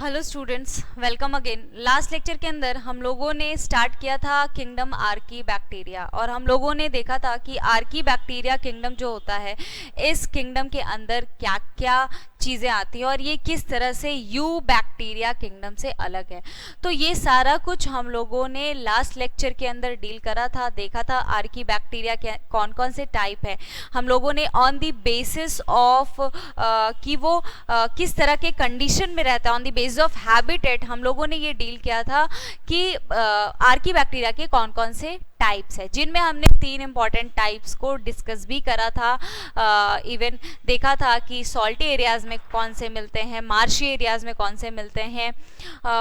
Hello students, welcome again. Last lecture के अंदर हम लोगों ने स्टार्ट किया था किंगडम आर्की बैक्टीरिया और हम लोगों ने देखा था कि आर्की बैक्टीरिया किंगडम जो होता है, इस किंगडम के अंदर क्या क्या चीज़ें आती हैं और ये किस तरह से यू बैक्टीरिया किंगडम से अलग है। तो ये सारा कुछ हम लोगों ने लास्ट लेक्चर के अंदर डील करा था, देखा था आर्की बैक्टीरिया के कौन कौन से टाइप है। हम लोगों ने ऑन द बेसिस ऑफ कि वो किस तरह के कंडीशन में रहता है, on the basis of habitat हम लोगों ने ये डील किया था कि आर्की बैक्टीरिया के कौन कौन से टाइप्स है, जिनमें हमने 3 इंपॉर्टेंट टाइप्स को डिस्कस भी करा था। इवन देखा था कि सॉल्टी एरियाज में कौन से मिलते हैं, मार्शी एरियाज में कौन से मिलते हैं,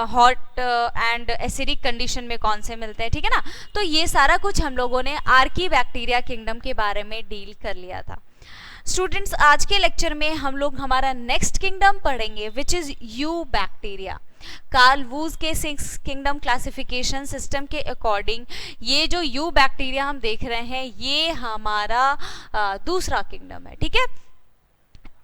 हॉट एंड एसिडिक कंडीशन में कौन से मिलते हैं, ठीक है ना। तो ये सारा कुछ हम लोगों ने आर्की बैक्टीरिया किंगडम के बारे में डील कर लिया था। स्टूडेंट्स, आज के लेक्चर में हम लोग हमारा नेक्स्ट किंगडम पढ़ेंगे which is eubacteria. Carl Woese के 6 किंगडम क्लासिफिकेशन सिस्टम के अकॉर्डिंग ये जो यू बैक्टीरिया हम देख रहे हैं ये हमारा दूसरा किंगडम है, ठीक है।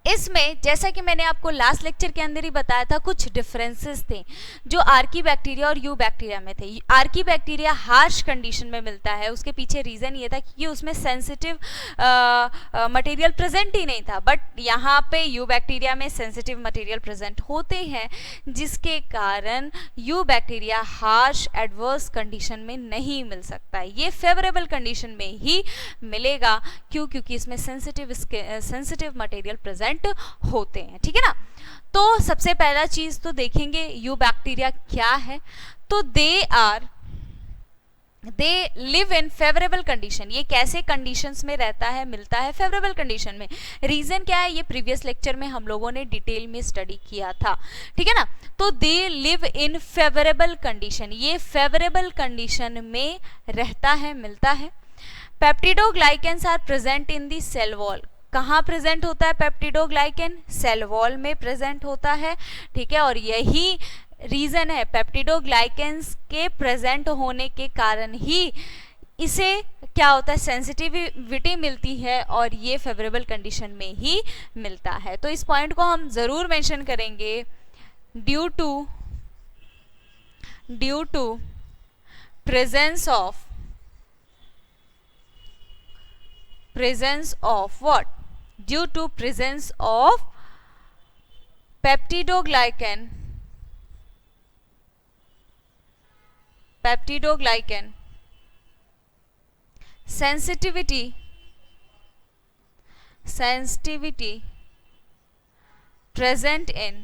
इसमें जैसा कि मैंने आपको लास्ट लेक्चर के अंदर ही बताया था, कुछ डिफरेंसेस थे जो आर्की बैक्टीरिया और यू बैक्टीरिया में थे। आर्की बैक्टीरिया हार्श कंडीशन में मिलता है, उसके पीछे रीज़न ये था कि उसमें सेंसिटिव मटेरियल प्रेजेंट ही नहीं था, बट यहाँ पे यू बैक्टीरिया में सेंसिटिव मटेरियल प्रेजेंट होते हैं, जिसके कारण you bacteria harsh adverse condition में नहीं मिल सकता है। ये फेवरेबल कंडीशन में ही मिलेगा, क्योंकि इसमें सेंसिटिव मटेरियल प्रेजेंट होते हैं, ठीक है ना। तो सबसे पहला चीज तो देखेंगे यू बैक्टीरिया क्या है। तो they live in favourable condition. ये कैसे कंडीशंस में रहता है, मिलता है फेवरेबल कंडीशन में। रीजन क्या है, ये प्रीवियस लेक्चर में हम लोगों ने डिटेल में स्टडी किया था, ठीक है ना। तो they live in favourable condition, ये फेवरेबल कंडीशन में रहता है, मिलता है। Peptidoglycans are present in the cell wall. कहाँ प्रेजेंट होता है पेप्टिडोग्लाइकेन? सेल वॉल में प्रेजेंट होता है, ठीक है। और यही रीजन है, पेप्टिडोग्लाइकेंस के प्रेजेंट होने के कारण ही इसे क्या होता है, सेंसिटिविटी मिलती है और ये फेवरेबल कंडीशन में ही मिलता है। तो इस पॉइंट को हम जरूर मेंशन करेंगे। Due to presence of what? Due to presence of peptidoglycan sensitivity present in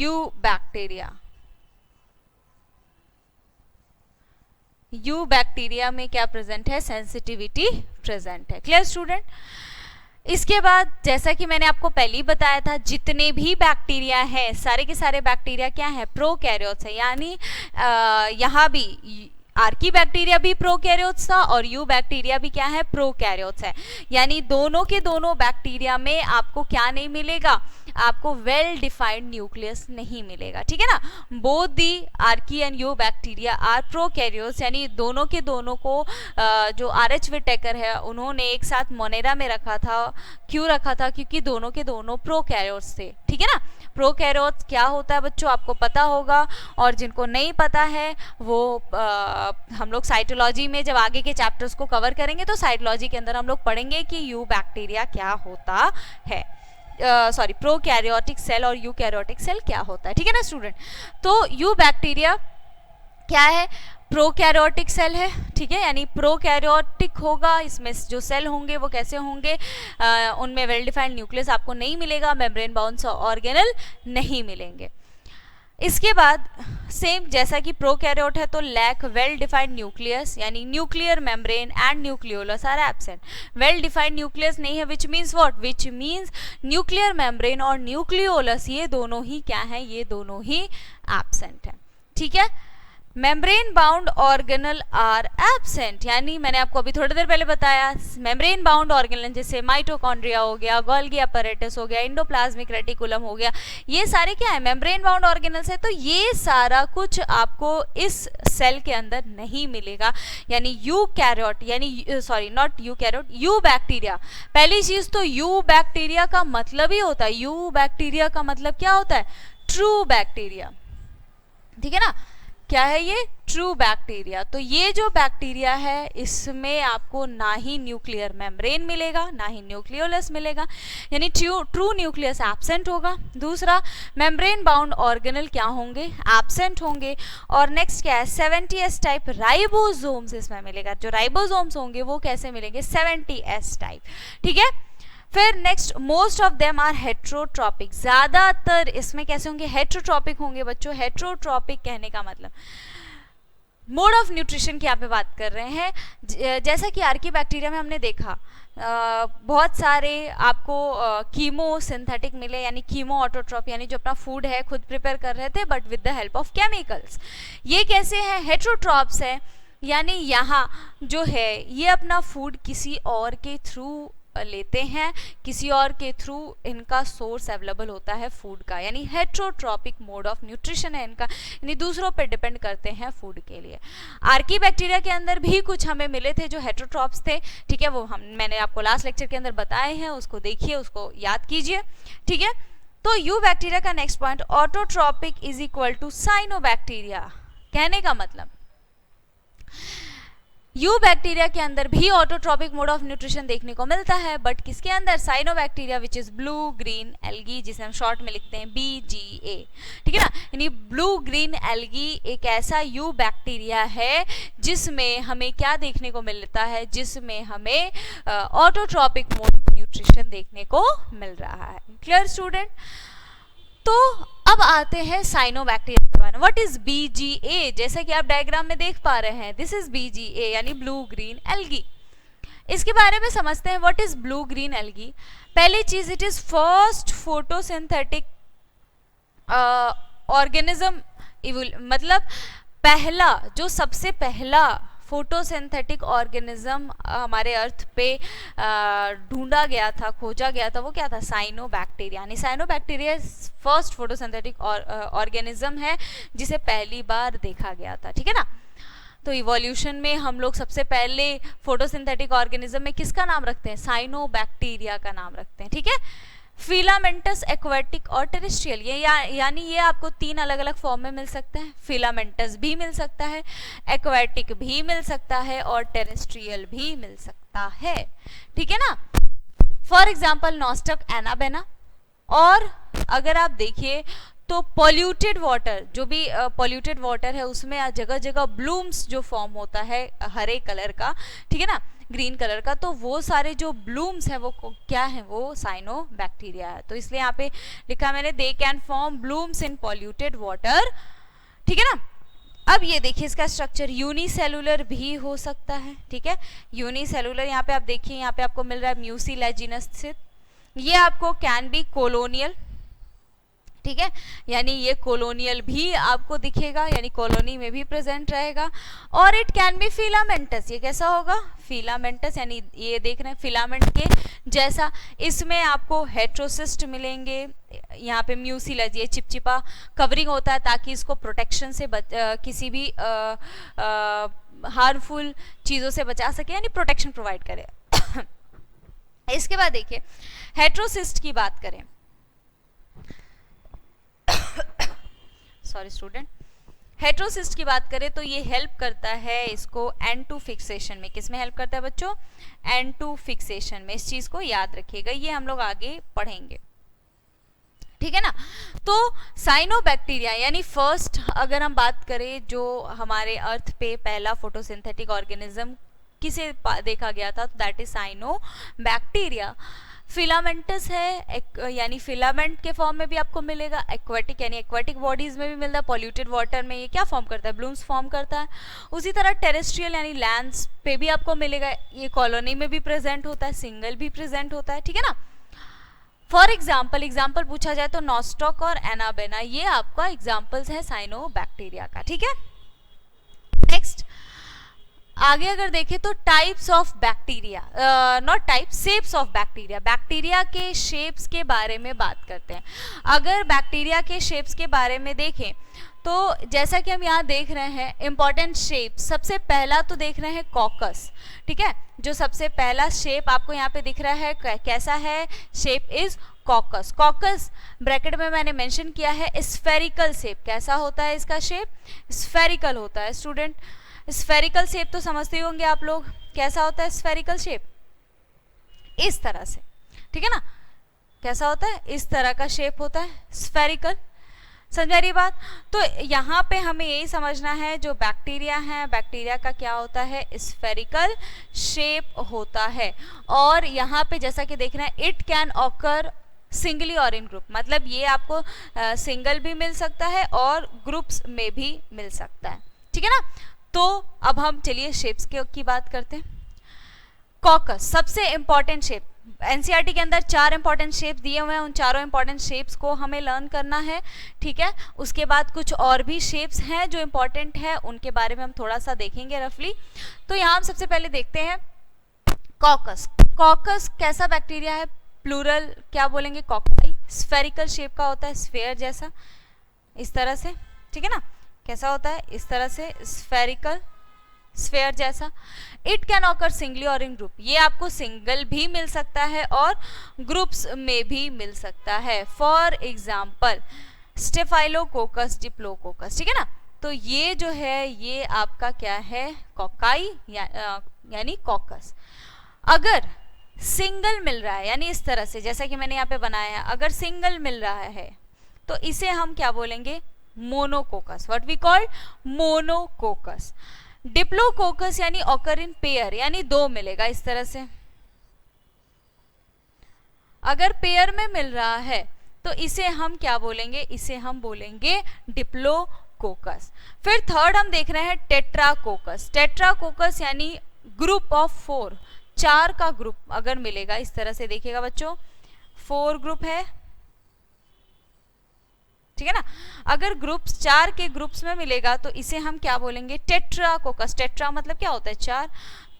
U bacteria। You bacteria में क्या प्रेजेंट है? सेंसिटिविटी प्रेजेंट है। Clear student? इसके बाद जैसा कि मैंने आपको पहले ही बताया था, जितने भी बैक्टीरिया हैं सारे के सारे बैक्टीरिया क्या है? प्रोकैरियोट्स है। यानी यहाँ भी आर्की बैक्टीरिया भी प्रोकैरियोट्स था और यू बैक्टीरिया भी क्या है? प्रोकैरियोट्स है। यानी दोनों के दोनों बैक्टीरिया में आपको क्या नहीं मिलेगा? आपको वेल डिफाइंड न्यूक्लियस नहीं मिलेगा, ठीक है ना। Both the archaea and eubacteria are prokaryotes, यानी दोनों के दोनों को जो RH विटेकर है उन्होंने एक साथ मोनेरा में रखा था। क्यों रखा था? क्योंकि दोनों के दोनों प्रोकैरियोट्स थे, ठीक है ना। प्रोकैरियोट्स क्या होता है बच्चों, आपको पता होगा, और जिनको नहीं पता है वो हम लोग साइटोलॉजी में जब आगे के चैप्टर्स को कवर करेंगे तो साइटोलॉजी के अंदर हम लोग पढ़ेंगे कि यू बैक्टीरिया क्या होता है, प्रोकैरियोटिक सेल और यूकैरियोटिक सेल क्या होता है, ठीक है ना स्टूडेंट। तो यू बैक्टीरिया क्या है? प्रोकैरियोटिक सेल है, ठीक है। यानी प्रोकैरियोटिक होगा, इसमें जो सेल होंगे वो कैसे होंगे? उनमें वेल डिफाइंड न्यूक्लियस आपको नहीं मिलेगा, मेम्ब्रेन बाउंड ऑर्गेनल नहीं मिलेंगे। इसके बाद सेम जैसा कि प्रोकैरियोट है तो लैक वेल डिफाइंड न्यूक्लियस, यानी nuclear membrane and nucleolus are absent. Well defined nucleus नहीं है, which means what? Which means nuclear membrane और न्यूक्लियोलस ये दोनों ही क्या है? ये दोनों ही एब्सेंट है, ठीक है। Membrane bound organelle are absent, यानी मैंने आपको अभी थोड़ी देर पहले बताया मेम्ब्रेन बाउंड ऑर्गेनल जैसे माइटोकॉन्ड्रिया हो गया, गोल्गी अपैरेटस हो गया, एंडोप्लाज्मिक रेटिकुलम हो गया, ये सारे क्या है, मेम्ब्रेन बाउंड ऑर्गेनल्स है। तो ये सारा कुछ आपको इस सेल के अंदर नहीं मिलेगा, यानी यूकैरियोट, यानी sorry not eukaryote, you bacteria. पहली चीज तो यू बैक्टीरिया का मतलब ही होता है, यू बैक्टीरिया का मतलब क्या होता है, ट्रू बैक्टीरिया, ठीक है ना, क्या है ये, ट्रू बैक्टीरिया। तो ये जो बैक्टीरिया है इसमें आपको ना ही न्यूक्लियर मेम्ब्रेन मिलेगा, ना ही न्यूक्लियोलस मिलेगा, यानी ट्रू न्यूक्लियस एब्सेंट होगा। दूसरा, मेम्ब्रेन बाउंड ऑर्गेनल क्या होंगे, एब्सेंट होंगे। और नेक्स्ट क्या है, 70S टाइप राइबोसोम्स इसमें मिलेगा। जो राइबोसोम्स होंगे वो कैसे मिलेंगे, 70S टाइप, ठीक है। फिर next, most of them are heterotrophic, ज्यादातर इसमें कैसे होंगे, हेट्रोट्रॉपिक होंगे बच्चों। हेट्रोट्रॉपिक कहने का मतलब मोड ऑफ न्यूट्रिशन की यहाँ पे बात कर रहे हैं। जैसा कि आर्की बैक्टीरिया में हमने देखा बहुत सारे आपको कीमो सिंथेटिक मिले, यानी कीमो ऑटोट्रॉप, यानी जो अपना फूड है खुद प्रिपेयर कर रहे थे but with the help of chemicals. ये कैसे हैं, हेट्रोट्रॉप्स है, यानी यहाँ जो है ये अपना फूड किसी और के थ्रू लेते हैं, किसी और के थ्रू इनका सोर्स अवेलेबल होता है फूड का, यानी हेट्रोट्रॉपिक मोड ऑफ न्यूट्रिशन है इनका, यानी दूसरों पर डिपेंड करते हैं फूड के लिए। आर्की बैक्टीरिया के अंदर भी कुछ हमें मिले थे जो हेट्रोट्रॉप्स थे, ठीक है, वो मैंने आपको लास्ट लेक्चर के अंदर बताए हैं, उसको देखिए, उसको याद कीजिए, ठीक है। तो यू बैक्टीरिया का next point, autotrophic is equal to cyanobacteria, कहने का मतलब यू बैक्टीरिया के अंदर भी ऑटोट्रॉपिक मोड ऑफ न्यूट्रिशन देखने को मिलता है, बट किसके अंदर, cyanobacteria which is blue green algae, जिसे हम शॉर्ट में लिखते हैं BGA, ठीक है ना। यानी ब्लू ग्रीन एल्गी एक ऐसा यू बैक्टीरिया है जिसमें हमें क्या देखने को मिलता है, जिसमें हमें ऑटोट्रॉपिक मोड ऑफ न्यूट्रिशन देखने को मिल रहा है। Clear student. तो अब आते हैं साइनोबैक्टीरिया के बारे में। व्हाट इज BGA, जैसे कि आप डायग्राम में देख पा रहे हैं, दिस इज BGA यानी ब्लू ग्रीन एल्गी। इसके बारे में समझते हैं, what is blue green algae. पहली चीज, it is first photosynthetic organism, मतलब पहला, जो सबसे पहला फोटोसिंथेटिक ऑर्गेनिज्म हमारे अर्थ पे ढूंढा गया था, खोजा गया था, वो क्या था, साइनोबैक्टीरिया। यानी साइनोबैक्टीरिया फर्स्ट फोटोसिंथेटिक ऑर्गेनिज्म है जिसे पहली बार देखा गया था, ठीक है ना। तो इवोल्यूशन में हम लोग सबसे पहले फोटोसिंथेटिक ऑर्गेनिज्म में किसका नाम रखते हैं, साइनोबैक्टीरिया का नाम रखते हैं, ठीक है। फिलामेंटस, एक्वेटिक और टेरेस्ट्रियल, ये यानी ये आपको तीन अलग अलग फॉर्म में मिल सकते हैं। फिलामेंटस भी मिल सकता है, एक्वेटिक भी मिल सकता है और टेरेस्ट्रियल भी मिल सकता है, ठीक है ना। For example Nostoc, Anabaena. और अगर आप देखिए तो पॉल्यूटेड वाटर, जो भी पॉल्यूटेड वाटर है उसमें जगह जगह ब्लूम्स जो फॉर्म होता है हरे कलर का, ठीक है ना, ग्रीन कलर का, तो वो सारे जो ब्लूम्स हैं वो क्या है, वो साइनोबैक्टीरिया है। तो इसलिए यहाँ पे लिखा मैंने, they can form blooms in polluted water, ठीक है ना। अब ये देखिए इसका स्ट्रक्चर यूनिसेलुलर भी हो सकता है, ठीक है, यूनिसेलुलर। यहाँ पे आप देखिए, यहाँ पे आपको मिल रहा है म्यूसिलेजिनस, ये आपको कैन बी कोलोनियल, ठीक है, यानी ये कॉलोनियल भी आपको दिखेगा, यानी कॉलोनी में भी प्रेजेंट रहेगा। और इट कैन बी फिलामेंटस, ये कैसा होगा, फिलामेंटस, यानी ये देख रहे हैं फिलामेंट के जैसा। इसमें आपको हेट्रोसिस्ट मिलेंगे, यहाँ पे म्यूसिलेज, ये चिपचिपा कवरिंग होता है ताकि इसको प्रोटेक्शन से किसी भी हार्मफुल चीज़ों से बचा सके, यानी प्रोटेक्शन प्रोवाइड करे। इसके बाद देखिए हेट्रोसिस्ट की बात करें, सॉरी स्टूडेंट, हेट्रोसिस्ट की बात करें तो ये हेल्प करता है इसको N2 फिक्सेशन में। किस में हेल्प करता है बच्चों, N2 फिक्सेशन में। इस चीज को याद रखिएगा, ये हम लोग आगे पढ़ेंगे, ठीक है ना। तो साइनोबैक्टीरिया यानी फर्स्ट अगर हम बात करें जो हमारे अर्थ पे पहला फोटोसिंथेटिक ऑर्गेनिज्म किसे देखा गया था, तो दैट इज साइनोबैक्टीरिया। फिलामेंटस है, यानी फिलामेंट के फॉर्म में भी आपको मिलेगा। एक्वेटिक यानी एक्वेटिक बॉडीज में भी मिलता है, पॉल्यूटेड वाटर में ये क्या फॉर्म करता है, ब्लूम्स फॉर्म करता है। उसी तरह टेरेस्ट्रियल यानी लैंड्स पे भी आपको मिलेगा, ये कॉलोनी में भी प्रेजेंट होता है, सिंगल भी प्रेजेंट होता है, ठीक है ना। फॉर एग्जाम्पल पूछा जाए तो नॉस्टॉक और एनाबेना, ये आपका एग्जाम्पल्स है साइनोबैक्टीरिया का, ठीक है। आगे अगर देखें तो types of bacteria, not type, shapes of bacteria, bacteria के शेप्स के बारे में बात करते हैं। अगर बैक्टीरिया के शेप्स के बारे में देखें तो जैसा कि हम यहाँ देख रहे हैं इंपॉर्टेंट शेप, सबसे पहला तो देख रहे हैं कॉकस, ठीक है, जो सबसे पहला शेप आपको यहाँ पे दिख रहा है कैसा है, shape is caucus. Caucus bracket में मैंने मेंशन किया है स्फेरिकल शेप, कैसा होता है इसका शेप, स्फेरिकल होता है। स्टूडेंट स्फेरिकल शेप तो समझते होंगे आप लोग, कैसा होता है स्फेरिकल शेप, इस तरह से, ठीक है ना, कैसा होता है, इस तरह का शेप होता है स्फेरिकल। समझ रही बात? तो यहाँ पे हमें यही समझना है जो बैक्टीरिया है, बैक्टीरिया का क्या होता है, स्फेरिकल शेप होता है। और यहाँ पे जैसा कि देख रहे हैं इट कैन ऑकर सिंगली और इन ग्रुप, मतलब ये आपको सिंगल भी मिल सकता है और ग्रुप्स में भी मिल सकता है, ठीक है ना। तो अब हम चलिए शेप्स की बात करते हैं। कॉकस सबसे इंपॉर्टेंट शेप, एनसीईआरटी के अंदर 4 इंपॉर्टेंट शेप्स दिए हुए हैं, उन चारों इंपॉर्टेंट शेप्स को हमें लर्न करना है, ठीक है। उसके बाद कुछ और भी शेप्स हैं जो इंपॉर्टेंट है, उनके बारे में हम थोड़ा सा देखेंगे रफली। तो यहाँ हम सबसे पहले देखते हैं कॉकस। कॉकस कैसा बैक्टीरिया है, प्लूरल क्या बोलेंगे, कॉकाई, स्फेरिकल शेप का होता है, स्फेयर जैसा, इस तरह से, ठीक है ना, कैसा होता है, इस तरह से स्फेरिकल, स्फेयर जैसा। इट कैन ऑकर सिंगली और इन ग्रुप, ये आपको सिंगल भी मिल सकता है और ग्रुप्स में भी मिल सकता है। फॉर एग्जाम्पल स्टेफाइलोकोकस, डिप्लोकोकस, ठीक है ना। तो ये जो है ये आपका क्या है, कॉकाई यानी कॉकस। अगर सिंगल मिल रहा है यानी इस तरह से जैसा कि मैंने यहाँ पे बनाया है, अगर सिंगल मिल रहा है तो इसे हम क्या बोलेंगे, monococcus, what we call monococcus. Diplococcus यानी ऑकर इन पेयर, यानी 2 मिलेगा इस तरह से। अगर पेयर में मिल रहा है तो इसे हम क्या बोलेंगे, इसे हम बोलेंगे डिप्लोकोकस। फिर थर्ड हम देख रहे हैं टेट्राकोकस। टेट्राकोकस यानी ग्रुप ऑफ 4, 4 का ग्रुप अगर मिलेगा, इस तरह से देखिएगा बच्चों, 4 ग्रुप है, ठीक है ना। अगर ग्रुप्स 4 के ग्रुप्स में मिलेगा तो इसे हम क्या बोलेंगे, टेट्राकोकस। टेट्रा मतलब क्या होता है, 4,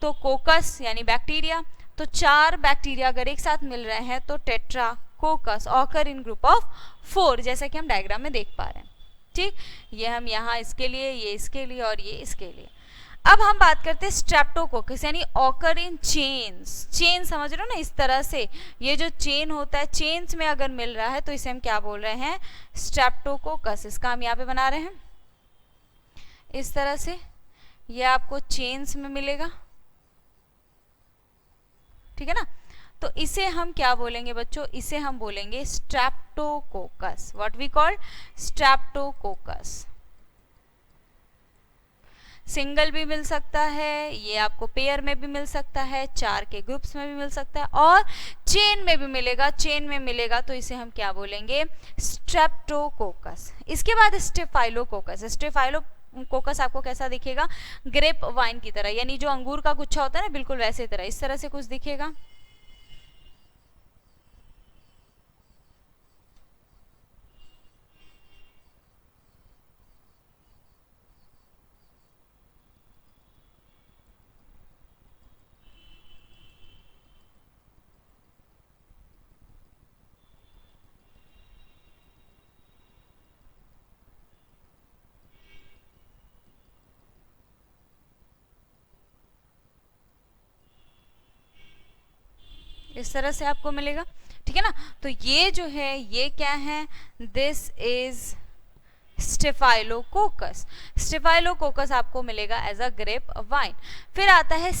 तो कोकस यानी बैक्टीरिया, तो 4 बैक्टीरिया अगर एक साथ मिल रहे हैं तो tetracoccus, occur in group of 4, जैसा कि हम डायग्राम में देख पा रहे हैं, ठीक। ये हम यहाँ इसके लिए, ये इसके लिए और ये इसके लिए। अब हम बात करते हैं स्ट्रेप्टोकोकस यानी ऑकर इन चेन्स। चेन समझ रहे हो ना, इस तरह से ये जो चेन होता है, चेन्स में अगर मिल रहा है तो इसे हम क्या बोल रहे हैं, स्ट्रेप्टोकोकस। इसका हम यहाँ पे बना रहे हैं इस तरह से, ये आपको चेन्स में मिलेगा, ठीक है ना। तो इसे हम क्या बोलेंगे बच्चों, इसे हम बोलेंगे streptococcus, what we call streptococcus. Single भी मिल सकता है, ये आपको पेयर में भी मिल सकता है, 4 के ग्रुप्स में भी मिल सकता है और चेन में भी मिलेगा, चेन में मिलेगा तो इसे हम क्या बोलेंगे, स्ट्रेप्टोकोकस। इसके बाद स्टेफाइलोकोकस। स्टेफाइलोकोकस आपको कैसा दिखेगा, ग्रेप वाइन की तरह, यानी जो अंगूर का गुच्छा होता है ना, बिल्कुल वैसे तरह, इस तरह से कुछ दिखेगा। इस तरह से आपको मिलेगा, ठीक है ना। तो ये जो है ये क्या है, दिस इज स्टेफाइलोकोकस। स्टेफाइलोकोकस आपको मिलेगा एज अ ग्रेप वाइन। फिर आता है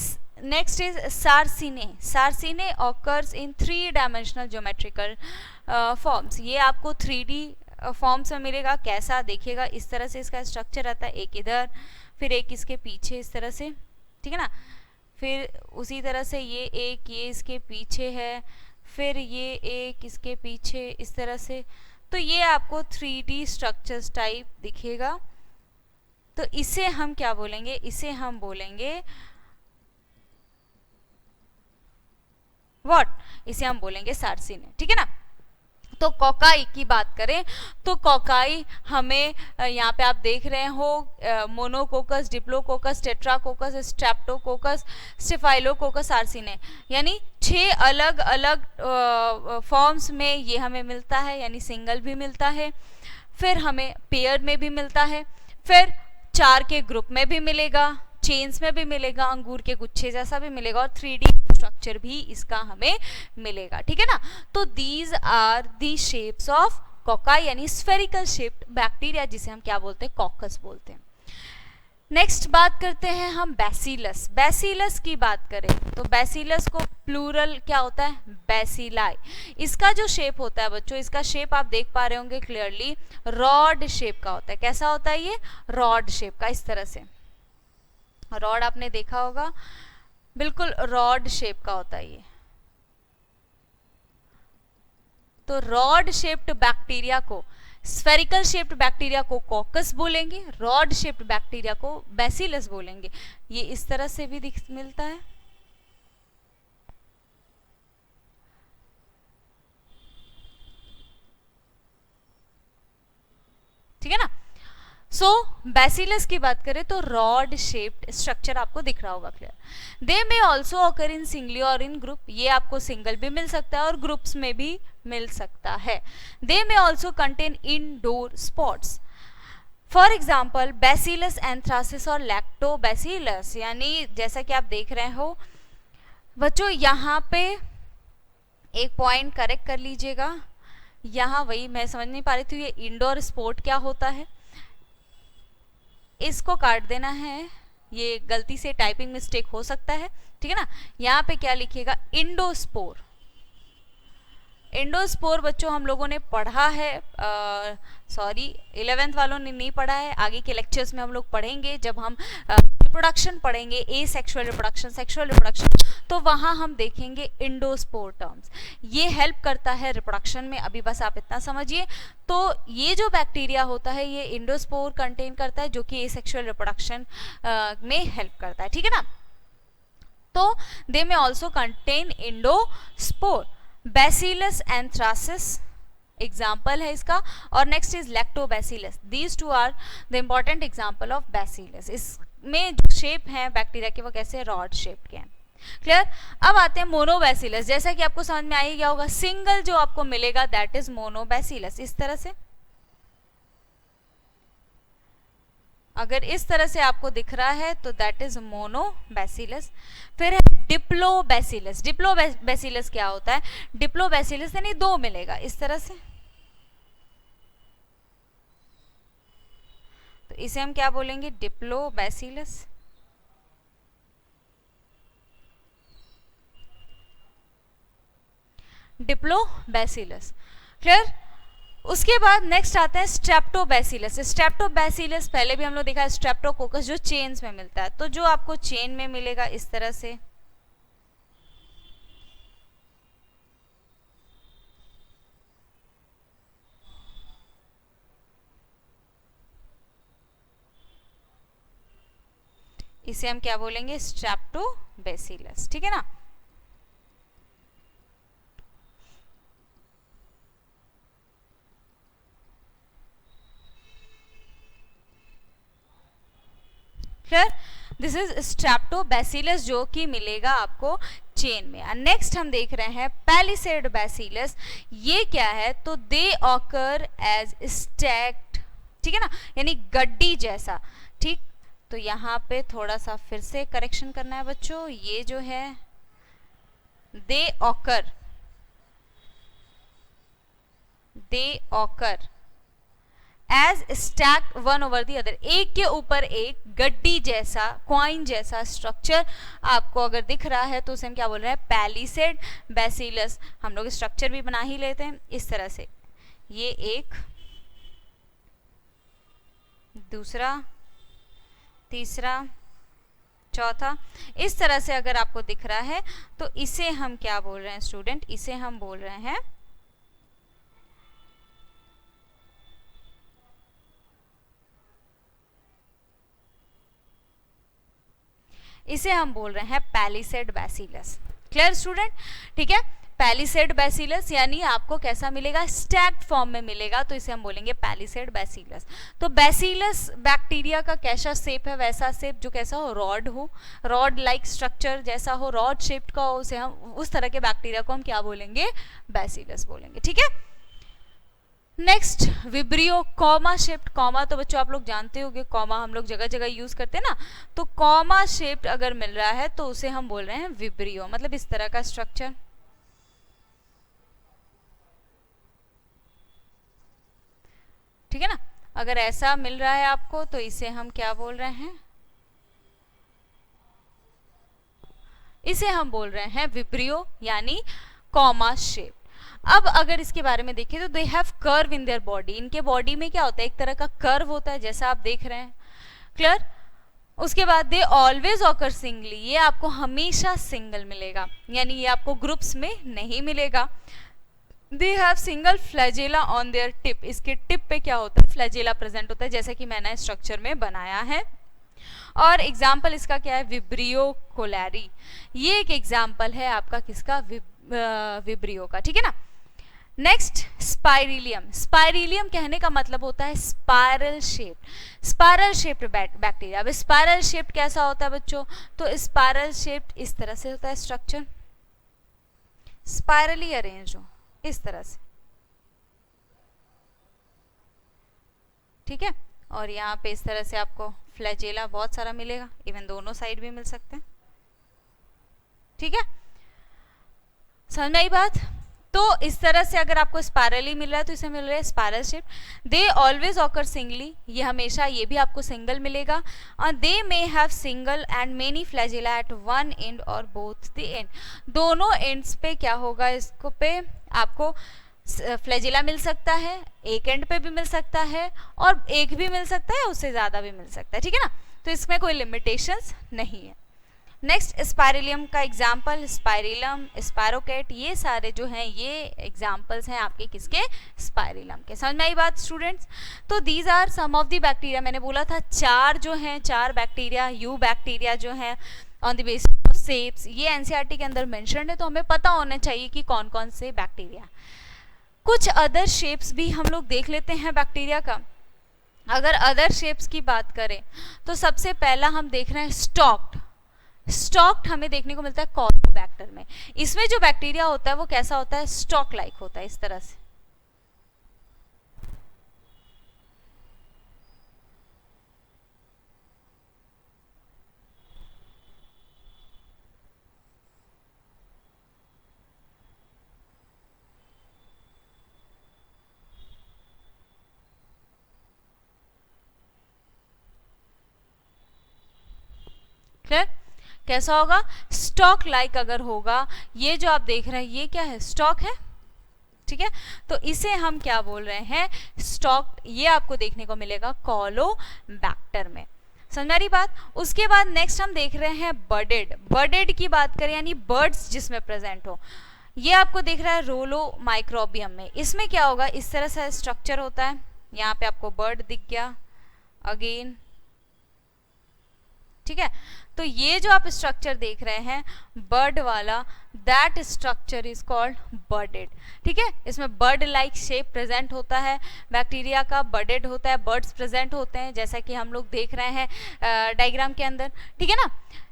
next is sarcinae. Sarcinae occurs in 3 dimensional geometrical forms. ये आपको 3D फॉर्म्स में मिलेगा, कैसा देखिएगा, इस तरह से इसका स्ट्रक्चर रहता है, एक इधर फिर एक इसके पीछे इस तरह से, ठीक है ना। फिर उसी तरह से ये एक, ये इसके पीछे है, फिर ये एक इसके पीछे इस तरह से। तो ये आपको 3D स्ट्रक्चर्स टाइप दिखेगा। तो इसे हम क्या बोलेंगे, इसे हम बोलेंगे व्हाट, इसे हम बोलेंगे सार्सिने, ठीक है ना। तो कोकाई की बात करें तो कोकाई हमें यहाँ पे आप देख रहे हो monococcus, diplococcus, tetracoccus, streptococcus, staphylococcus sarcinae, यानी 6 अलग अलग फॉर्म्स में ये हमें मिलता है, यानी सिंगल भी मिलता है, फिर हमें पेयर में भी मिलता है, फिर 4 के ग्रुप में भी मिलेगा, चेन्स में भी मिलेगा, अंगूर के गुच्छे जैसा भी मिलेगा, और 3D स्ट्रक्चर भी इसका हमें मिलेगा, ठीक है ना। तो these are the shapes of cocci, यानी स्फेरिकल शेप्ड बैक्टीरिया, जिसे हम क्या बोलते हैं, कॉकस बोलते हैं। नेक्स्ट बात करते हैं हम बैसिलस। बैसिलस की बात करें तो बैसिलस को प्लूरल क्या होता है, बैसिलाई। इसका जो शेप होता है बच्चों, इसका शेप आप देख पा रहे होंगे क्लियरली, रॉड शेप का होता है। कैसा होता है ये, रॉड शेप का, इस तरह से। रॉड आपने देखा होगा, बिल्कुल रॉड शेप का होता है ये। तो रॉड शेप्ड बैक्टीरिया को, स्फेरिकल शेप्ड बैक्टीरिया को कॉकस बोलेंगे, रॉड शेप्ड बैक्टीरिया को बैसिलस बोलेंगे। ये इस तरह से भी मिलता है, ठीक है ना। सो बैसिलस की बात करें तो रॉड शेप्ड स्ट्रक्चर आपको दिख रहा होगा क्लियर। दे में ऑल्सो अकर इन सिंगली और इन ग्रुप, ये आपको सिंगल भी मिल सकता है और ग्रुप्स में भी मिल सकता है। They may also contain endospores, for example Bacillus anthracis और लैक्टोबैसिलस, यानी जैसा कि आप देख रहे हो बच्चों, यहाँ पे एक पॉइंट करेक्ट कर लीजिएगा, यहाँ वही मैं समझ नहीं पा रही थी, ये इंडोर स्पोर्ट क्या होता है, इसको काट देना है, ये गलती से टाइपिंग मिस्टेक हो सकता है, ठीक है ना। यहाँ पे क्या लिखिएगा, इंडोस्पोर। इंडोस्पोर बच्चों हम लोगों ने पढ़ा है, सॉरी 11th वालों ने नहीं पढ़ा है, आगे के लेक्चर्स में हम लोग पढ़ेंगे, जब हम रिप्रोडक्शन पढ़ेंगे, ए सेक्सुअल रिप्रोडक्शन, सेक्सुअल रिप्रोडक्शन, तो वहां हम देखेंगे इंडोस्पोर टर्म्स। ये हेल्प करता है रिप्रोडक्शन में, अभी बस आप इतना समझिए। तो ये जो बैक्टीरिया होता है ये इंडोस्पोर कंटेन करता है, जो कि ए सेक्सुअल रिप्रोडक्शन में हेल्प करता है, ठीक है ना। तो they may also contain endospore. Bacillus anthracis example है इसका, और next is Lactobacillus. These two are the important example of Bacillus. इसमें जो शेप है बैक्टीरिया के वो कैसे, रॉड शेप के हैं, क्लियर। अब आते हैं मोनोबैसिलस। जैसा कि आपको समझ में आ ही गया होगा, सिंगल जो आपको मिलेगा दैट इज मोनोबैसिलस। इस तरह से, अगर इस तरह से आपको दिख रहा है तो दैट इज मोनोबैसिलस। फिर है डिप्लोबैसिलस। डिप्लोबैसिलस क्या होता है, डिप्लोबैसिलस यानी 2 मिलेगा, इस तरह से। तो इसे हम क्या बोलेंगे, डिप्लोबैसिलस। डिप्लोबैसिलस, क्लियर। उसके बाद नेक्स्ट आता है स्ट्रेप्टोबैसिलस। स्ट्रेप्टोबैसिलस पहले भी हम लोग देखा है, स्ट्रेप्टोकोकस जो चेन्स में मिलता है, तो जो आपको चेन में मिलेगा इस तरह से, इसे हम क्या बोलेंगे, स्ट्रेप्टोबैसिलस, ठीक है ना। क्लियर, दिस इज स्ट्रेप्टोबैसिलस, जो कि मिलेगा आपको चेन में। नेक्स्ट हम देख रहे हैं पैलिसेड बैसिलस। ये क्या है, तो दे ऑकर एज स्टैक्ड, ठीक है ना, यानी गड्डी जैसा, ठीक। तो यहाँ पे थोड़ा सा फिर से करेक्शन करना है बच्चों, ये जो है they occur as stack one over the other, एक के ऊपर एक गड्डी जैसा, क्वाइन जैसा स्ट्रक्चर आपको अगर दिख रहा है तो उसे हम क्या बोल रहे हैं, पैलिसेड बैसिलस। हम लोग स्ट्रक्चर भी बना ही लेते हैं इस तरह से, ये एक, दूसरा, तीसरा, चौथा, इस तरह से अगर आपको दिख रहा है तो इसे हम क्या बोल रहे हैं स्टूडेंट, इसे हम बोल रहे हैं पैलिसेड बैसिलस। क्लियर स्टूडेंट, ठीक है। पैलिसेड बैसिलस यानी आपको कैसा मिलेगा, स्टैक्ड फॉर्म में मिलेगा, तो इसे हम बोलेंगे पैलिसेड बैसिलस। तो बैसिलस बैक्टीरिया का कैसा शेप है, वैसा शेप जो कैसा हो, रॉड हो, रॉड लाइक स्ट्रक्चर जैसा हो, रॉड शेप्ड का हो, उसे हम उस तरह के बैक्टीरिया को हम क्या बोलेंगे, बैसिलस बोलेंगे। ठीक है, next vibrio, comma shaped. Comma तो बच्चों आप लोग जानते होंगे, कॉमा हम लोग जगह जगह यूज करते हैं ना, तो कॉमा शेप्ड अगर मिल रहा है तो उसे हम बोल रहे हैं विब्रियो, मतलब इस तरह का स्ट्रक्चर। ठीक है ना, अगर ऐसा मिल रहा है आपको तो इसे हम क्या बोल रहे हैं, इसे हम बोल रहे हैं विब्रियो यानी कॉमा शेप। अब अगर इसके बारे में देखें तो they have curve in their body, इनके बॉडी में क्या होता है, एक तरह का कर्व होता है जैसा आप देख रहे हैं, क्लियर। उसके बाद दे ऑलवेज ऑकर सिंगली, ये आपको हमेशा सिंगल मिलेगा, यानी ये आपको ग्रुप्स में नहीं मिलेगा। They have single flagella on their tip, इसके टिप पे क्या होता है, फ्लैजेला प्रेजेंट होता है, जैसा कि मैंने स्ट्रक्चर में बनाया है। और एग्जाम्पल इसका क्या है, विब्रियो कोलैरी, ये एक एग्जाम्पल है आपका किसका, विब्रियो का। ठीक है ना, नेक्स्ट स्पाइरिलियम। स्पाइरिलियम कहने का मतलब होता है spiral shape, spiral shaped bacteria. अब स्पाइरल शेप्ड कैसा होता है बच्चों, तो स्पाइरल शेप्ड इस तरह से होता है स्ट्रक्चर, स्पाइरली अरेंज हो इस तरह से, ठीक है। और यहाँ पे इस तरह से आपको फ्लैजेला बहुत सारा मिलेगा, इवन दोनों साइड भी मिल सकते हैं। ठीक है, समझ में आई बात। तो इस तरह से अगर आपको स्पाइरली मिल रहा है तो इसे मिल रहा है spiral shape. They always occur singly, ये हमेशा, ये भी आपको सिंगल मिलेगा। और they may have single and many flagella at one end और बोथ द एंड, दोनों एंड्स पे क्या होगा, इसको पे आपको फ्लैजेला मिल सकता है, एक एंड पे भी मिल सकता है और एक भी मिल सकता है, उससे ज्यादा भी मिल सकता है। ठीक है ना, तो इसमें कोई लिमिटेशंस नहीं है। नेक्स्ट स्पाइरिलियम का एग्जाम्पल, स्पाइरिलम, स्पायरोकेट, ये सारे जो हैं ये एग्जाम्पल्स हैं आपके किसके, स्पाइरिलम के। समझ में आई बात स्टूडेंट्स। तो these are some of the bacteria, मैंने बोला था चार जो हैं, चार बैक्टीरिया, यू बैक्टीरिया जो हैं on the basis of shapes, ये एनसीईआरटी के अंदर मेंशन्ड है, तो हमें पता होना चाहिए कि कौन कौन से बैक्टीरिया। कुछ अदर शेप्स भी हम लोग देख लेते हैं बैक्टीरिया का। अगर अदर शेप्स की बात करें तो सबसे पहला हम देख रहे हैं स्टॉक्ड। स्टॉक्ड हमें देखने को मिलता है कॉर्बोबैक्टर में। इसमें जो बैक्टीरिया होता है वो कैसा होता है, स्टॉक लाइक होता है इस तरह से। क्लियर, कैसा होगा, स्टॉक लाइक अगर होगा, ये जो आप देख रहे हैं ये क्या है, स्टॉक है। ठीक है, तो इसे हम क्या बोल रहे हैं, स्टॉक, ये आपको देखने को मिलेगा कॉलोबैक्टर में। समझ आ रही बात। उसके बाद नेक्स्ट हम देख रहे हैं बर्डेड। बर्डेड की बात करें यानी बर्ड्स जिसमें प्रेजेंट हो, ये आपको दिख रहा है रोलो माइक्रोबियम में। इसमें क्या होगा, इस तरह से स्ट्रक्चर होता है, यहाँ पे आपको बर्ड दिख गया अगेन। ठीक है, तो ये जो आप स्ट्रक्चर देख रहे हैं बर्ड वाला, that structure is called budded. ठीक है, इसमें बर्ड लाइक शेप प्रेजेंट होता है, बैक्टीरिया का बर्डेड होता है, बर्ड्स प्रेजेंट होते हैं जैसा कि हम लोग देख रहे हैं डायग्राम के अंदर। ठीक है ना,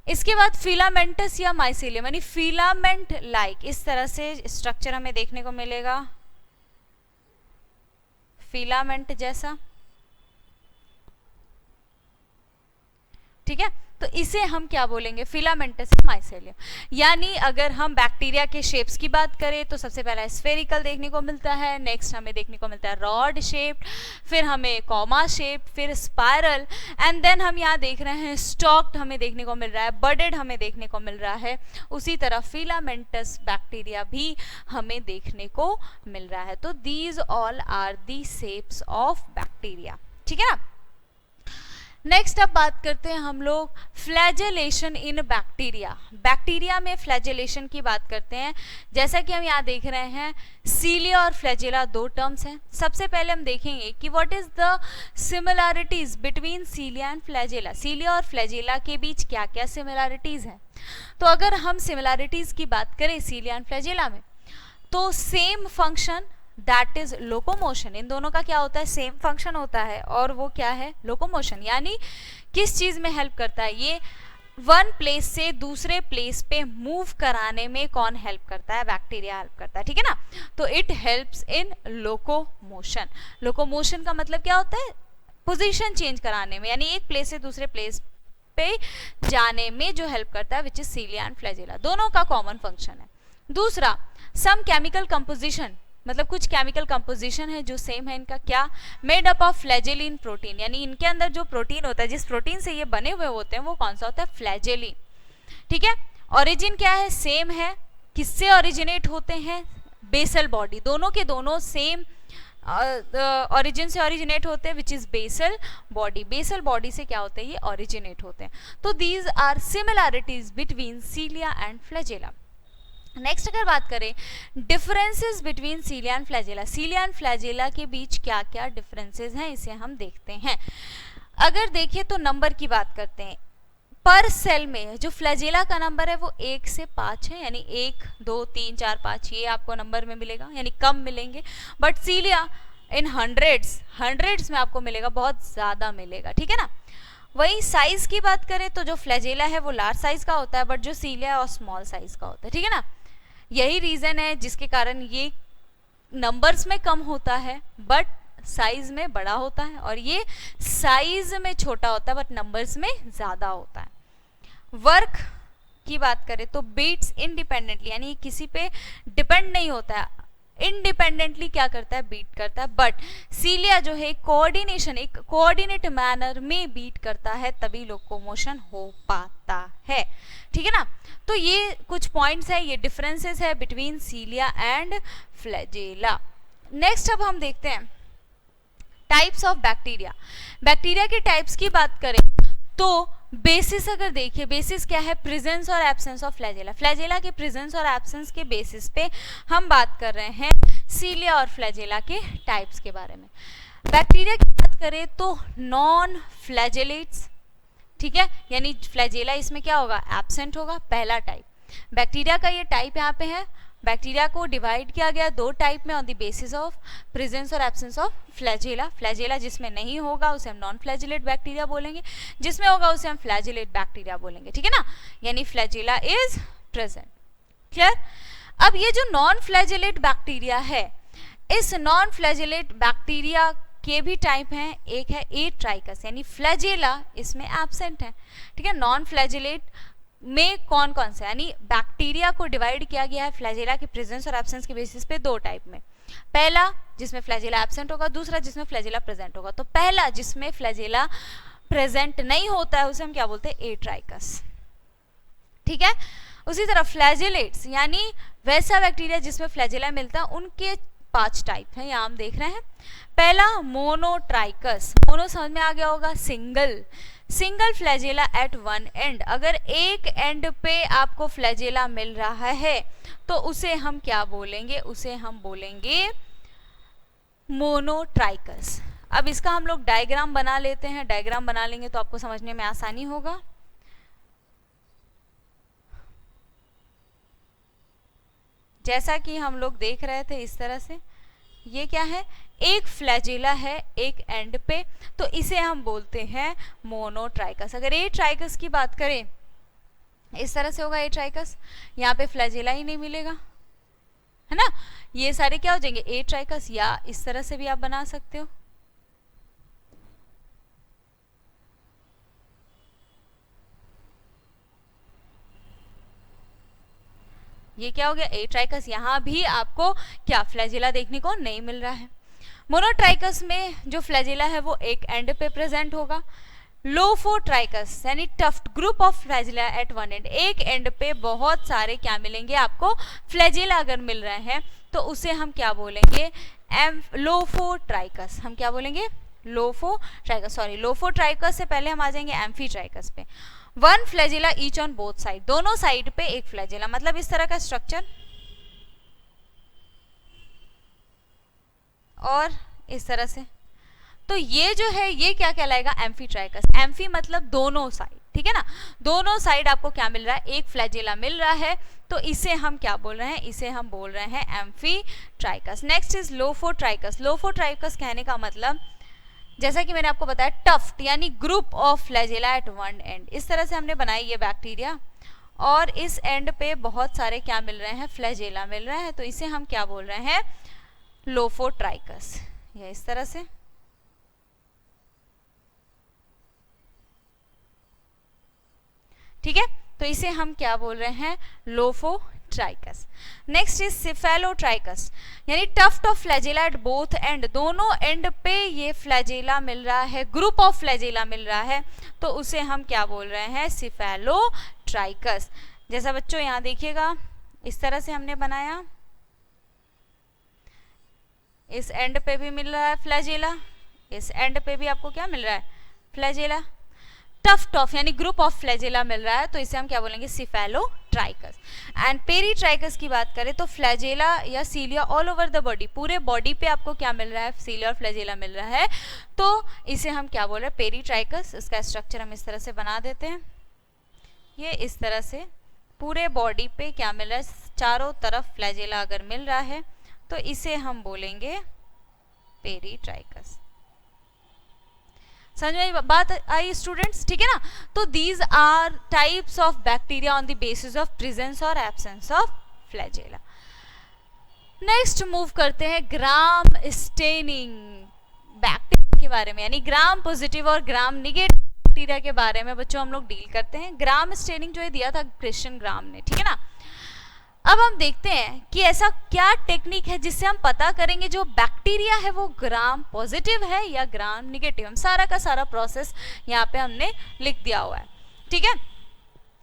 इसके बाद फिलामेंटस या माइसीलियम यानी फिलामेंट लाइक, इस तरह से स्ट्रक्चर हमें देखने को मिलेगा, फिलामेंट जैसा। ठीक है, तो इसे हम क्या बोलेंगे, फिलामेंटस माइसेलियम। यानी अगर हम बैक्टीरिया के शेप्स की बात करें तो सबसे पहला स्फेरिकल देखने को मिलता है, नेक्स्ट हमें देखने को मिलता है रॉड शेप, फिर हमें कॉमा शेप, फिर स्पाइरल, एंड देन हम यहाँ देख रहे हैं स्टॉक्ड हमें देखने को मिल रहा है, बर्डेड हमें देखने को मिल रहा है, उसी तरह फिलामेंटस बैक्टीरिया भी हमें देखने को मिल रहा है। तो these all are the shapes of bacteria. ठीक है ना, नेक्स्ट अब बात करते हैं हम लोग फ्लैजेलेशन इन बैक्टीरिया। बैक्टीरिया में फ्लैजेलेशन की बात करते हैं। जैसा कि हम यहाँ देख रहे हैं सीलिया और फ्लैजेला दो टर्म्स हैं। सबसे पहले हम देखेंगे कि what is the similarities between cilia and flagella. Cilia और फ्लैजेला के बीच क्या क्या सिमिलैरिटीज हैं। तो अगर हम सिमिलैरिटीज की बात करें सीलिया एंड फ्लैजेला में, तो same function that is locomotion, इन दोनों का क्या होता है, सेम फंक्शन होता है, और वो क्या है, लोकोमोशन। यानी किस चीज में हेल्प करता है, ये वन प्लेस से दूसरे प्लेस पे मूव कराने में कौन हेल्प करता है, बैक्टीरिया हेल्प करता है, ठीक है ना। तो it helps in locomotion. Locomotion का मतलब क्या होता है, पोजीशन चेंज कराने में, यानी एक प्लेस से दूसरे प्लेस पे जाने में जो हेल्प करता है, विच इज सीलिया एंड फ्लैजेला, दोनों का कॉमन फंक्शन है। दूसरा, सम केमिकल कंपोजिशन, मतलब कुछ केमिकल कंपोजिशन है जो सेम है इनका, क्या, मेड अप ऑफ फ्लैजेलिन प्रोटीन, यानी इनके अंदर जो प्रोटीन होता है, जिस प्रोटीन से ये बने हुए होते हैं, वो कौन सा होता है, फ्लैजेलिन, ठीक है। ओरिजिन क्या है, सेम है, किससे ओरिजिनेट होते हैं, बेसल बॉडी, दोनों के दोनों सेम ओरिजिन से ओरिजिनेट होते हैं, which is basal body, basal body से क्या होते हैं, ये ओरिजिनेट होते हैं। तो these are similarities between cilia and flagella. Next अगर बात करें differences between cilia and flagella, cilia and flagella के बीच क्या क्या डिफरेंसेस हैं, इसे हम देखते हैं। अगर देखें तो नंबर की बात करते हैं, पर सेल में जो फ्लैजेला का नंबर है वो 1 से 5 है, यानी 1 2 3 4 5 ये आपको नंबर में मिलेगा, यानी कम मिलेंगे। बट सीलिया इन हंड्रेड्स में आपको मिलेगा, बहुत ज्यादा मिलेगा, ठीक है ना। वही साइज की बात करें तो जो फ्लैजेला है वो लार्ज साइज का होता है, बट जो सीलिया है वो स्मॉल साइज का होता है, ठीक है ना। यही रीजन है जिसके कारण ये नंबर्स में कम होता है बट साइज में बड़ा होता है, और ये साइज में छोटा होता है बट नंबर्स में ज्यादा होता है। वर्क की बात करें तो बीट्स इंडिपेंडेंटली, यानी किसी पे डिपेंड नहीं होता है, इंडिपेंडेंटली क्या करता है, बीट करता है। बट सीलिया जो है कोऑर्डिनेशन, एक कोऑर्डिनेट मैनर में बीट करता है, तभी लोकोमोशन हो पाता है, ठीक है ना। तो ये कुछ पॉइंट्स है, ये डिफरेंसेस है between cilia and flagella. Next अब हम देखते हैं टाइप्स ऑफ बैक्टीरिया। बैक्टीरिया के टाइप्स की बात करें तो बेसिस अगर देखिए, बेसिस क्या है, प्रेजेंस और एब्सेंस ऑफ फ्लैजेला। फ्लैजेला के प्रेजेंस और एब्सेंस के बेसिस पे हम बात कर रहे हैं सीलिया और फ्लैजेला के टाइप्स के बारे में। बैक्टीरिया की बात करें तो नॉन फ्लैजेलेट्स, ठीक है, यानी फ्लैजेला इसमें क्या होगा, एब्सेंट होगा, पहला टाइप। बैक्टीरिया का ये टाइप यहाँ पे है। बैक्टीरिया को डिवाइड किया गया 2 टाइप में on the basis of presence और एब्सेंस ऑफ फ्लैजेला। फ्लैजेला जिसमें नहीं होगा उसे हम नॉन फ्लैजेलेट बैक्टीरिया बोलेंगे, जिसमें होगा उसे हम फ्लैजेलेट बैक्टीरिया बोलेंगे, ठीक है ना। यानी फ्लैजेला इज प्रेजेंट, क्लियर। अब ये जो नॉन फ्लैजेलेट बैक्टीरिया है, इस नॉन फ्लैजेलेट बैक्टीरिया के भी टाइप हैं, एक है ए ट्राइकस, यानी फ्लैजेला इसमें एब्सेंट है, ठीक है। नॉन फ्लैजेलेट में कौन कौन से, यानी बैक्टीरिया को डिवाइड किया गया है फ्लैजेला के प्रेजेंस और एब्सेंस के बेसिस पे 2 टाइप में। पहला जिसमें फ्लैजेला एब्सेंट होगा, दूसरा जिसमें फ्लैजेला प्रेजेंट होगा। तो पहला जिसमें फ्लैजेला प्रेजेंट नहीं होता है उसे हम क्या बोलते हैं, ए ट्राइकस, ठीक है। उसी तरह फ्लैजेलेट्स, यानी वैसा बैक्टीरिया जिसमें फ्लैजेला मिलता है, उनके 5 टाइप हैं, यहाँ हम देख रहे हैं। पहला मोनोट्राइकस, मोनो समझ में आ गया होगा, single flagella at one end. अगर एक एंड पे आपको फ्लैजेला मिल रहा है तो उसे हम क्या बोलेंगे, उसे हम बोलेंगे मोनोट्राइकस। अब इसका हम लोग डायग्राम बना लेते हैं, डायग्राम बना लेंगे तो आपको समझने में आसानी होगा। जैसा कि हम लोग देख रहे थे इस तरह से, ये क्या है, एक फ्लैजेला है एक एंड पे, तो इसे हम बोलते हैं मोनोट्राइकस। अगर ए ट्राइकस की बात करें, इस तरह से होगा ए ट्राइकस, यहाँ पे फ्लैजेला ही नहीं मिलेगा, है ना। ये सारे क्या हो जाएंगे, ए ट्राइकस, या इस तरह से भी आप बना सकते हो। ये क्या हो गया, ए ट्राइकस। यहाँ भी आपको क्या फ्लैजेला देखने को नहीं मिल रहा है। मोनोट्राइकस में जो फ्लैजेला है वो एक एंड पे प्रेजेंट होगा। लोफोट्राइकस यानी tuft group of flagella at one end, एक एंड पे बहुत सारे क्या मिलेंगे आपको, फ्लैजेला अगर मिल रहे हैं तो उसे हम क्या बोलेंगे, लोफोट्राइकस। हम क्या बोलेंगे, लोफोट्राइकस, सॉरी लोफोट्राइकस से पहले हम आ जाएंगे एम्फीट्राइकस पे। 1 flagella each on both side, दोनों साइड पे एक फ्लैजेला, मतलब इस तरह का स्ट्रक्चर, और इस तरह से। तो ये जो है ये क्या कहलाएगा, एम्फीट्राइकस। एम्फी मतलब दोनों साइड, ठीक है ना, दोनों साइड आपको क्या मिल रहा है, एक फ्लैजेला मिल रहा है, तो इसे हम क्या बोल रहे हैं, इसे हम बोल रहे हैं amphitrichous. Next is lophotrichous. Lophotrichous कहने का मतलब, जैसा कि मैंने आपको बताया, टफ्ट यानी group of flagella at one end, इस तरह से हमने बनाई ये बैक्टीरिया, और इस एंड पे बहुत सारे क्या मिल रहे हैं, फ्लैजेला मिल रहे हैं, तो इसे हम क्या बोल रहे हैं, लोफोट्राइकस। या इस तरह से, ठीक है, तो इसे हम क्या बोल रहे हैं, लोफोट्राइकस। नेक्स्ट इज सिफेलोट्राइकस, यानी tuft of flagella at both end, दोनों एंड पे ये फ्लैजेला मिल रहा है, ग्रुप ऑफ फ्लैजेला मिल रहा है, तो उसे हम क्या बोल रहे हैं, सिफेलोट्राइकस। जैसा बच्चों यहाँ देखिएगा, इस तरह से हमने बनाया, इस एंड पे भी मिल रहा है फ्लैजेला, इस एंड पे भी आपको क्या मिल रहा है, फ्लैजेला। टफ्ट ऑफ यानी ग्रुप ऑफ फ्लैजेला मिल रहा है, तो इसे हम क्या बोलेंगे, सिफेलोट्राइकस। एंड पेरीट्राइकस की बात करें तो फ्लैजेला या सीलिया ऑल ओवर द बॉडी, पूरे बॉडी पे आपको क्या मिल रहा है, सीलिया और फ्लैजेला मिल रहा है, तो इसे हम क्या बोल रहे हैं, पेरीट्राइकस। इसका स्ट्रक्चर हम इस तरह से बना देते हैं, ये इस तरह से पूरे बॉडी पे क्या मिल रहा है, चारों तरफ फ्लैजेला अगर मिल रहा है, तो इसे हम बोलेंगे पेरीट्राइकस। समझ में बात आई स्टूडेंट्स, ठीक है ना। तो these are types of bacteria on the basis of presence और absence of flagella. Next move करते हैं ग्राम स्टेनिंग बैक्टीरिया के बारे में, यानी ग्राम पॉजिटिव और ग्राम निगेटिव बैक्टीरिया के बारे में बच्चों हम लोग डील करते हैं। ग्राम स्टेनिंग जो है दिया था क्रिश्चियन ग्राम ने, ठीक है ना। अब हम देखते हैं कि ऐसा क्या टेक्निक है जिससे हम पता करेंगे जो बैक्टीरिया है वो ग्राम पॉजिटिव है या ग्राम निगेटिव। हम सारा का सारा प्रोसेस यहाँ पे हमने लिख दिया हुआ है, ठीक है।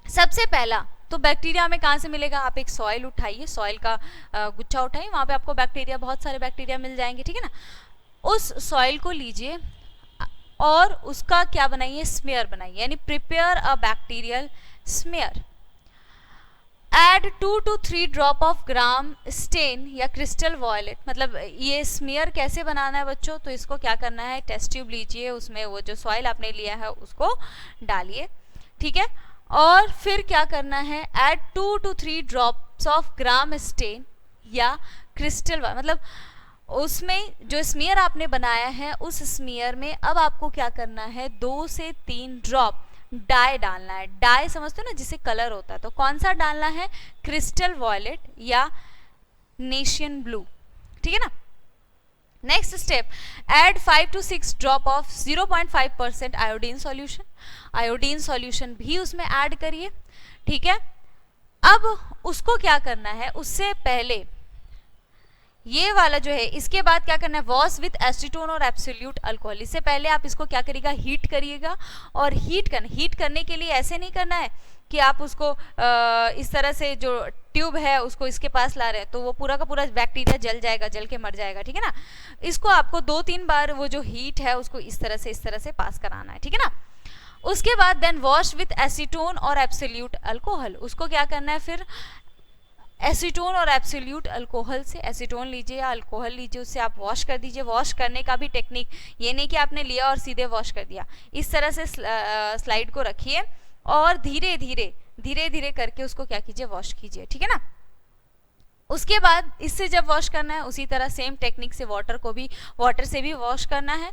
सबसे पहला तो बैक्टीरिया हमें कहाँ से मिलेगा, आप एक सॉइल उठाइए, सॉइल का गुच्छा उठाइए, वहाँ पे आपको बैक्टीरिया, बहुत सारे बैक्टीरिया मिल जाएंगे, ठीक है ना। उस सॉइल को लीजिए और उसका क्या बनाइए, स्मेयर बनाइए, यानी prepare a bacterial smear. Add 2 to 3 drop of Gram stain या क्रिस्टल वॉयलेट। मतलब ये स्मेयर कैसे बनाना है बच्चों, तो इसको क्या करना है, टेस्ट ट्यूब लीजिए, उसमें वो जो सॉइल आपने लिया है उसको डालिए, ठीक है। और फिर क्या करना है, add 2 to 3 drops of Gram stain या क्रिस्टल, मतलब उसमें जो स्मेयर आपने बनाया है उस स्मेयर में अब आपको क्या करना है, 2 से 3 ड्रॉप डाई डालना है। डाई समझते हो ना, जिसे कलर होता है, तो कौन सा डालना है, क्रिस्टल वॉयलेट या नेशियन ब्लू, ठीक है ना। Next step, add 5 to 6 drop of 0.5% iodine solution. Iodine solution भी उसमें ऐड करिए, ठीक है। अब उसको क्या करना है, उससे पहले ये वाला जो है, इसके बाद क्या करना है, वॉश विथ एसीटोन और एब्सोल्यूट अल्कोहल। इससे पहले आप इसको क्या करिएगा, हीट करिएगा। और हीट करने के लिए ऐसे नहीं करना है कि आप उसको इस तरह से जो ट्यूब है उसको इसके पास ला रहे हैं तो वो पूरा का पूरा बैक्टीरिया जल जाएगा, जल के मर जाएगा, ठीक है ना। इसको आपको 2-3 बार वो जो हीट है उसको इस तरह से पास कराना है, ठीक है ना। उसके बाद देन वॉश विथ एसीटोन और एब्सोल्यूट अल्कोहल। उसको क्या करना है, फिर एसीटोन और एब्सोल्यूट अल्कोहल से, एसीटोन लीजिए या अल्कोहल लीजिए, उससे आप वॉश कर दीजिए। वॉश करने का भी टेक्निक ये नहीं कि आपने लिया और सीधे वॉश कर दिया, इस तरह से स्लाइड को रखिए और धीरे धीरे करके उसको क्या कीजिए, वॉश कीजिए, ठीक है ना। उसके बाद इससे जब वॉश करना है उसी तरह सेम टेक्निक से वाटर से भी वॉश करना है।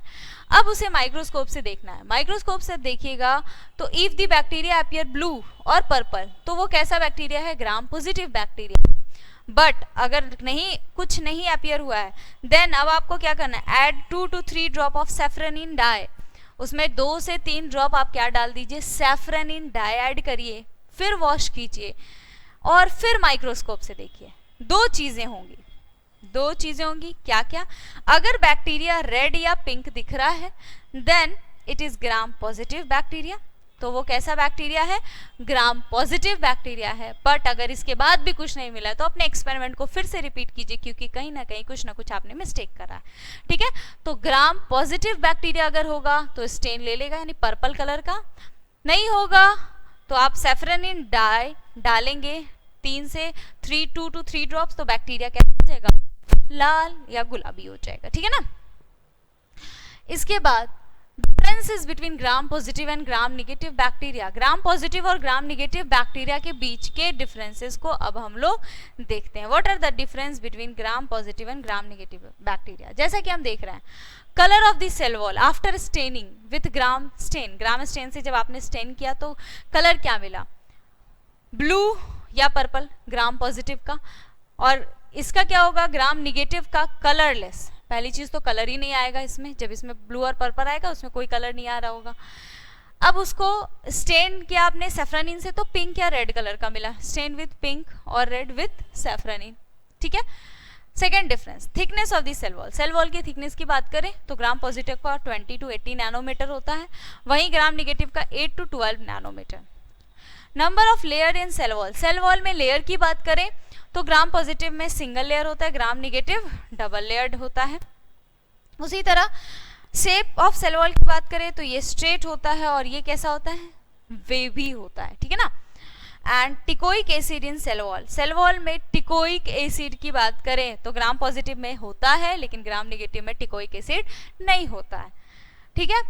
अब उसे माइक्रोस्कोप से देखना है। माइक्रोस्कोप से देखिएगा तो if the bacteria appear blue और पर्पल, तो वो कैसा बैक्टीरिया है, ग्राम पॉजिटिव बैक्टीरिया। बट अगर कुछ नहीं अपीयर हुआ है, देन अब आपको क्या करना है, add 2 to 3 drop of safranin dye. उसमें 2 से 3 ड्रॉप आप क्या डाल दीजिए, सैफरनिन डाई ऐड करिए, फिर वॉश कीजिए और फिर माइक्रोस्कोप से देखिए। दो चीजें होंगी, क्या क्या, अगर बैक्टीरिया रेड या पिंक दिख रहा है then it is Gram positive bacteria, तो वो कैसा बैक्टीरिया है, ग्राम पॉजिटिव बैक्टीरिया है। बट अगर इसके बाद भी कुछ नहीं मिला तो अपने एक्सपेरिमेंट को फिर से रिपीट कीजिए, क्योंकि कहीं ना कहीं कुछ ना कुछ आपने मिस्टेक करा है, ठीक है। तो ग्राम पॉजिटिव बैक्टीरिया अगर होगा तो स्टेन ले लेगा, यानी पर्पल कलर का। नहीं होगा तो आप सैफरनिन डाई डालेंगे 2 to 3 ड्रॉप्स, तो बैक्टीरिया कैसा हो जाएगा, लाल या गुलाबी हो जाएगा, ठीक है ना। इसके बाद differences between Gram positive and Gram negative bacteria. Gram positive और ग्राम नेगेटिव बैक्टीरिया के बीच के डिफरेंसेस को अब हम लोग देखते हैं। What are the difference between Gram positive and Gram negative bacteria. जैसा कि हम देख रहे हैं, colour of the cell wall after staining with Gram stain. Gram stain से जब आपने स्टेन किया तो कलर क्या मिला, ब्लू या पर्पल ग्राम पॉजिटिव का, और इसका क्या होगा ग्राम नेगेटिव का, कलरलेस। पहली चीज तो कलर ही नहीं आएगा इसमें, जब इसमें ब्लू और पर्पल आएगा उसमें कोई कलर नहीं आ रहा होगा। अब उसको स्टेन किया आपने सेफ्रानिन से तो पिंक या रेड कलर का मिला, स्टेन विथ पिंक और रेड विथ सेफ्रानिन, ठीक है। Second difference, thickness of the cell wall. Cell wall की थिकनेस की बात करें तो ग्राम पॉजिटिव का 20 to 80 नैनोमीटर होता है, वहीं ग्राम नेगेटिव का 8 to 12 nanometer. Number of layer in cell wall. Cell wall में लेयर की बात करें तो ग्राम पॉजिटिव में सिंगल लेयर होता है, ग्राम नेगेटिव डबल लेयर्ड होता है। उसी तरह शेप ऑफ सेल वॉल की बात करें तो ये स्ट्रेट होता है और ये कैसा होता है, वेवी होता है, ठीक है ना। And teichoic acid in cell wall. Cell wall में टिकोइक एसिड की बात करें तो ग्राम पॉजिटिव में होता है लेकिन ग्राम नेगेटिव में टिकोइक एसिड नहीं होता है, ठीक है।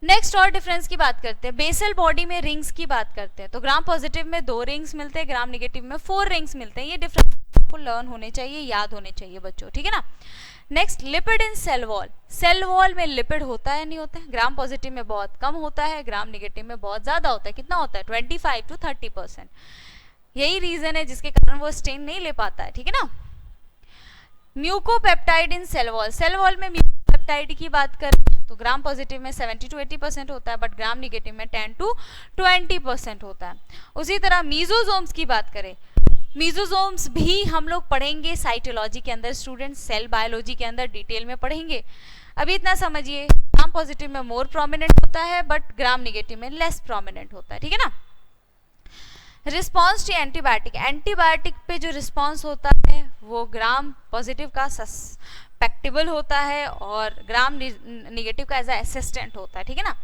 नेक्स्ट और डिफरेंस की बात करते हैं, बेसल बॉडी में रिंग्स की बात करते हैं तो ग्राम पॉजिटिव में 2 रिंग्स मिलते हैं, ग्राम नेगेटिव में 4 रिंग्स मिलते हैं। ये डिफरेंस आपको लर्न होने चाहिए, याद होने चाहिए बच्चों, ठीक है ना। Next, lipid in cell wall. Cell wall में लिपिड होता है नहीं होता है, ग्राम पॉजिटिव में बहुत कम होता है, ग्राम नेगेटिव में बहुत ज्यादा होता है। कितना होता है, 25 to 30%। यही रीजन है जिसके कारण वो स्टेन नहीं ले पाता है, ठीक है ना। म्यूकोपेप्टाइड इन सेल वॉल। सेल वॉल में म्यूकोपेप्टाइड की बात करें तो ग्राम पॉजिटिव में 70 to 80% होता है, बट ग्राम नेगेटिव में 10 to 20% होता है। उसी तरह मीजोजोम्स की बात करें, मीजोजोम्स भी हम लोग पढ़ेंगे साइटोलॉजी के अंदर, स्टूडेंट्स सेल बायोलॉजी के अंदर डिटेल में पढ़ेंगे। अभी इतना समझिए, ग्राम पॉजिटिव में मोर प्रोमिनेंट होता है बट ग्राम नेगेटिव में लेस प्रोमिनेंट होता है, ठीक है ना। Response to antibiotic. एंटीबायोटिक पे जो रिस्पॉन्स होता है वो ग्राम पॉजिटिव का सस्पेक्टेबल होता है और ग्राम नेगेटिव का एज अ असिस्टेंट होता है, ठीक है ना।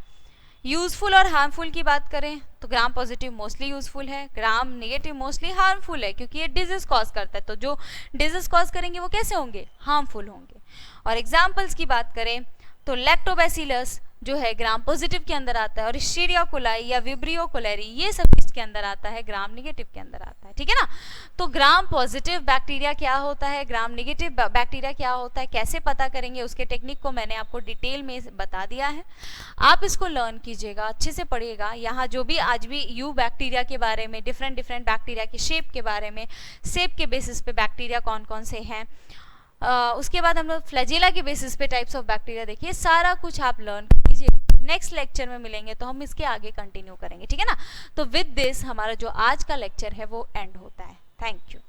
यूजफुल और हार्मफुल की बात करें तो ग्राम पॉजिटिव मोस्टली यूजफुल है, ग्राम नेगेटिव मोस्टली हार्मफुल है क्योंकि ये डिजीज कॉज करता है, तो जो डिजीज कॉज करेंगे वो कैसे होंगे, हार्मफुल होंगे। और एग्जाम्पल्स की बात करें तो लैक्टोबैसिलस जो है ग्राम पॉजिटिव के अंदर आता है, और एस्चेरिचिया कोलाई या विब्रियो कोलेरी ये सब किसके अंदर आता है, ग्राम नेगेटिव के अंदर आता है, ठीक है ना। तो ग्राम पॉजिटिव बैक्टीरिया क्या होता है, ग्राम नेगेटिव बैक्टीरिया क्या होता है, कैसे पता करेंगे, उसके टेक्निक को मैंने आपको डिटेल में बता दिया है। आप इसको लर्न कीजिएगा, अच्छे से पढ़िएगा। यहाँ जो भी आज भी यू बैक्टीरिया के बारे में, डिफरेंट बैक्टीरिया के शेप के बारे में, शेप के बेसिस पे बैक्टीरिया कौन कौन से हैं, उसके बाद हम लोग फ्लैजेला के बेसिस पे टाइप्स ऑफ बैक्टीरिया देखिए, सारा कुछ आप लर्न कीजिए। नेक्स्ट लेक्चर में मिलेंगे तो हम इसके आगे कंटिन्यू करेंगे, ठीक है ना। तो विद दिस हमारा जो आज का लेक्चर है वो एंड होता है। Thank you.